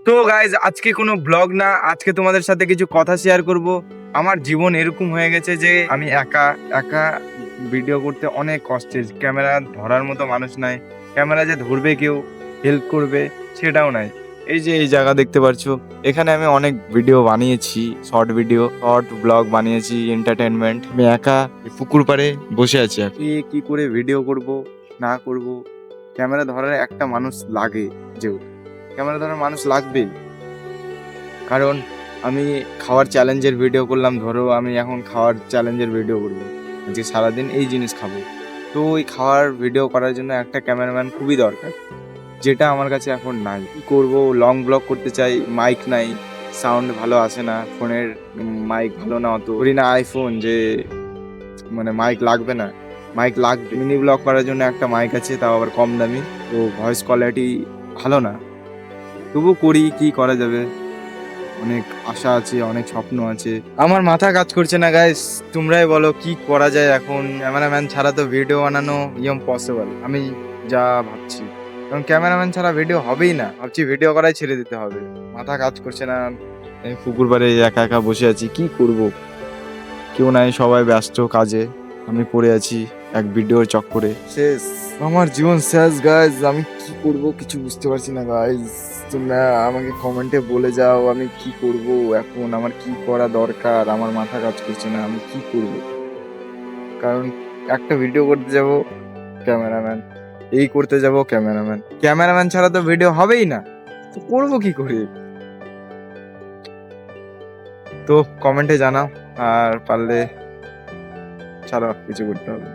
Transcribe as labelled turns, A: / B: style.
A: তো গাইজ আজকে কোনো ব্লগ না, আজকে তোমাদের সাথে কিছু কথা শেয়ার করব। আমার জীবন এরকম হয়ে গেছে যে আমি একা একা ভিডিও করতে অনেক কষ্টের। ক্যামেরা ধরার মতো মানুষ নাই, ক্যামেরা যে ধরবে কেউ হেল্প করবে সেটাও নাই। এই যে এই জায়গা দেখতে পারছো, এখানে আমি অনেক ভিডিও বানিয়েছি, শর্ট ভিডিও, শর্ট ব্লগ বানিয়েছি, এন্টারটেনমেন্ট। আমি একা এই পুকুর পাড়ে বসে আছি। কি করে ভিডিও করব না করব, ক্যামেরা ধরার একটা মানুষ লাগে, যেহেতু ক্যামেরা ধরার মানুষ লাগবেই। কারণ আমি খাওয়ার চ্যালেঞ্জের ভিডিও করলাম, ধরো আমি এখন খাওয়ার চ্যালেঞ্জের ভিডিও করবো, আজকে সারাদিন এই জিনিস খাবো। তো ওই খাওয়ার ভিডিও করার জন্য একটা ক্যামেরাম্যান খুবই দরকার, যেটা আমার কাছে এখন নাই। কি করবো, লং ব্লগ করতে চাই, মাইক নাই, সাউন্ড ভালো আসে না, ফোনের মাইক ভালো না, অত করি না আইফোন যে মানে মাইক লাগবে না, মাইক লাগবে। মিনি ব্লগ করার জন্য একটা মাইক আছে, তাও আবার কম দামি, তো ভয়েস কোয়ালিটি ভালো না, তবু করি, কি করা যাবে। অনেক আশা আছে, অনেক স্বপ্ন আছে, আমার মাথা কাজ করছে না গাইস। তোমরাই বলো কি করা যায় এখন। ক্যামেরাম্যান ছাড়া তো ভিডিও বানানো ইম্পসিবল, আমি যা ভাবছি। কারণ ক্যামেরাম্যান ছাড়া ভিডিও হবেই না, ভাবছি ভিডিও করাই ছেড়ে দিতে হবে, মাথা কাজ করছে না। এই পুকুর পাড়ে একা একা বসে আছি, কি করব, কেউ নাই, সবাই ব্যস্ত কাজে, আমি পড়ে আছি এক ভিডিওর চক্করে। শেষ, আমার জীবন শেষ গাইজ। আমি কি করব কিছু বুঝতে পারছি না গাইজ। তোমরা আমাকে কমেন্টে বলে যাও আমি কি করব এখন, আমার কি করা দরকার, আমার মাথা কাজ করছে না, আমি কি করব। কারণ একটা ভিডিও করতে যাব ক্যামেরাম্যান, এই করতে যাব ক্যামেরাম্যান, ক্যামেরাম্যান ছাড়া তো ভিডিও হবেই না, তো করবো কি করে। তো কমেন্টে জানাও, আর পারলে ছাড়া কিছু করতে হবে।